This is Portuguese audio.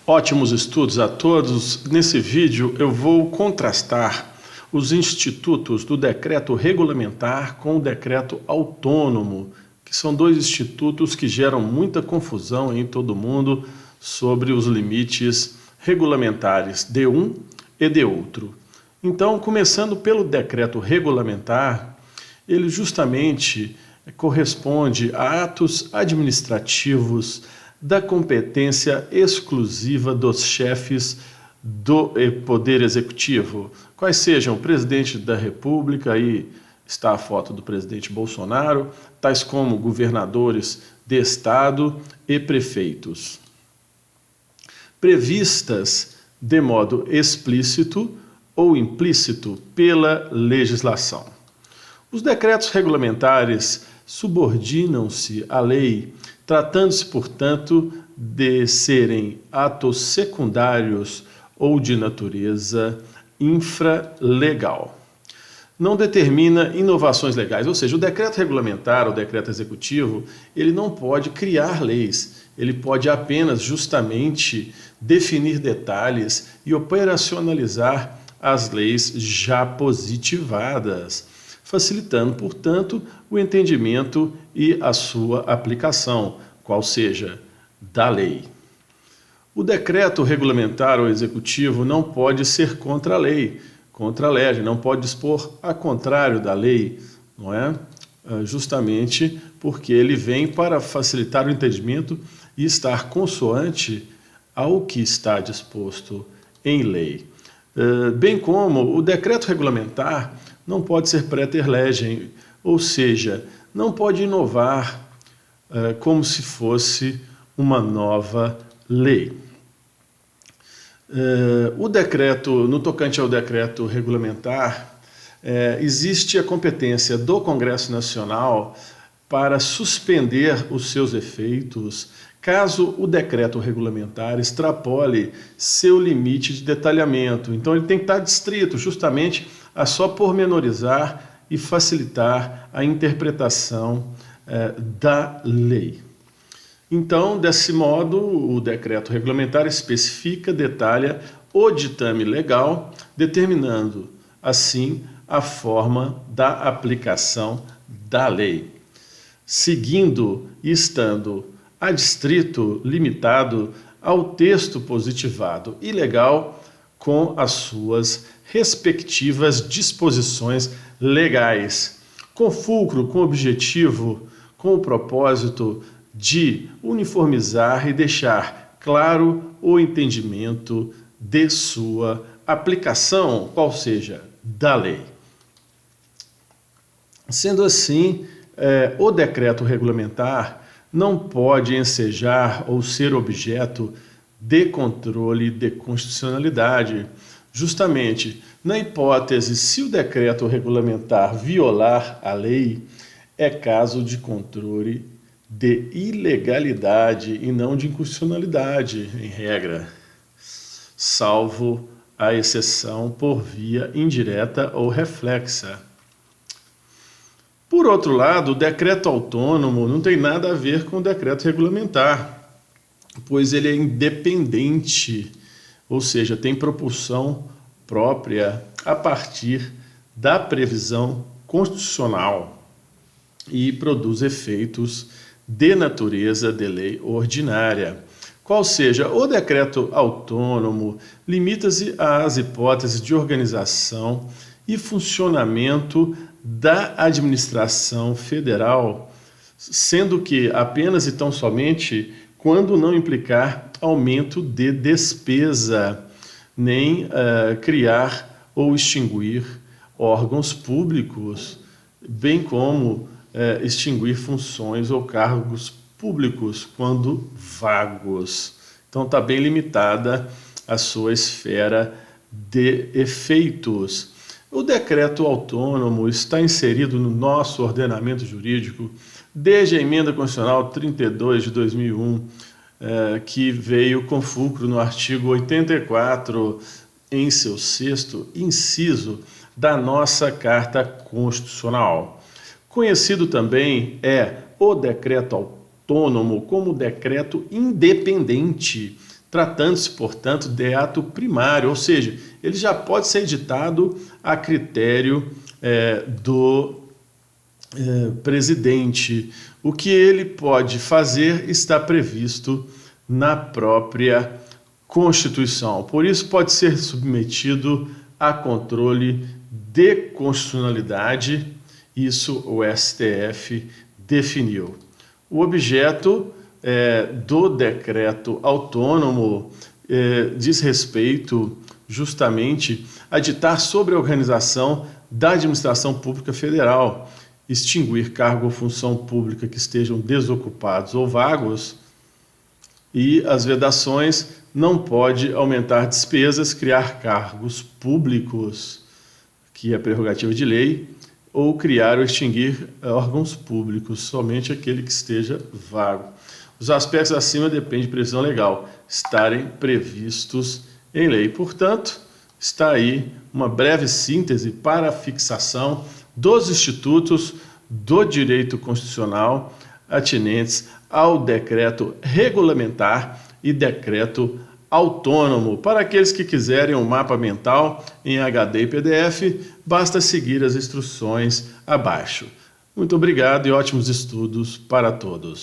Ótimos estudos a todos. Nesse vídeo eu vou contrastar os institutos do decreto regulamentar com o decreto autônomo, que são dois institutos que geram muita confusão em todo mundo sobre os limites regulamentares de um e de outro. Então, começando pelo decreto regulamentar, ele justamente corresponde a atos administrativos da competência exclusiva dos chefes do Poder Executivo, quais sejam o presidente da República, aí está a foto do presidente Bolsonaro, tais como governadores de estado e prefeitos. Previstas de modo explícito ou implícito pela legislação. Os decretos regulamentares subordinam-se à lei, tratando-se, portanto, de serem atos secundários ou de natureza infralegal. Não determina inovações legais, ou seja, o decreto regulamentar, o decreto executivo, ele não pode criar leis, ele pode apenas justamente definir detalhes e operacionalizar as leis já positivadas, facilitando, portanto, o entendimento e a sua aplicação, qual seja, da lei. O decreto regulamentar ou executivo não pode ser contra a lei, contra a lege, não pode dispor a contrário da lei, não é? Justamente porque ele vem para facilitar o entendimento e estar consoante ao que está disposto em lei. Bem como o decreto regulamentar não pode ser praeter legem, ou seja, não pode inovar como se fosse uma nova lei. O decreto, no tocante ao decreto regulamentar, existe a competência do Congresso Nacional para suspender os seus efeitos caso o decreto regulamentar extrapole seu limite de detalhamento. Então ele tem que estar adstrito justamente a só pormenorizar e facilitar a interpretação da lei. Então, desse modo, o decreto regulamentar especifica, detalha o ditame legal, determinando, assim, a forma da aplicação da lei, seguindo e estando adstrito, limitado ao texto positivado e legal com as suas respectivas disposições legais, com fulcro, com objetivo, com o propósito de uniformizar e deixar claro o entendimento de sua aplicação, qual seja, da lei. Sendo assim, o decreto regulamentar não pode ensejar ou ser objeto de controle de constitucionalidade, justamente na hipótese se o decreto regulamentar violar a lei, é caso de controle de ilegalidade e não de inconstitucionalidade, em regra, salvo a exceção por via indireta ou reflexa. Por outro lado, o decreto autônomo não tem nada a ver com o decreto regulamentar, pois ele é independente, ou seja, tem propulsão própria a partir da previsão constitucional e produz efeitos de natureza de lei ordinária. Qual seja, o decreto autônomo limita-se às hipóteses de organização e funcionamento da administração federal, sendo que apenas e tão somente quando não implicar aumento de despesa, nem criar ou extinguir órgãos públicos, bem como extinguir funções ou cargos públicos quando vagos. Então está bem limitada a sua esfera de efeitos. O decreto autônomo está inserido no nosso ordenamento jurídico desde a Emenda Constitucional 32 de 2001, que veio com fulcro no artigo 84, em seu 6º inciso, da nossa Carta Constitucional. Conhecido também é o decreto autônomo como decreto independente, tratando-se, portanto, de ato primário, ou seja, ele já pode ser editado a critério do presidente. O que ele pode fazer está previsto na própria Constituição. Por isso, pode ser submetido a controle de constitucionalidade. Isso o STF definiu. O objeto do decreto autônomo diz respeito justamente a ditar sobre a organização da administração pública federal, extinguir cargo ou função pública que estejam desocupados ou vagos, e as vedações: não pode aumentar despesas, criar cargos públicos, que é prerrogativa de lei, ou criar ou extinguir órgãos públicos, somente aquele que esteja vago. Os aspectos acima dependem de previsão legal, estarem previstos em lei. Portanto, está aí uma breve síntese para a fixação dos institutos do direito constitucional atinentes ao decreto regulamentar e decreto autônomo. Para aqueles que quiserem um mapa mental em HD e PDF, basta seguir as instruções abaixo. Muito obrigado e ótimos estudos para todos.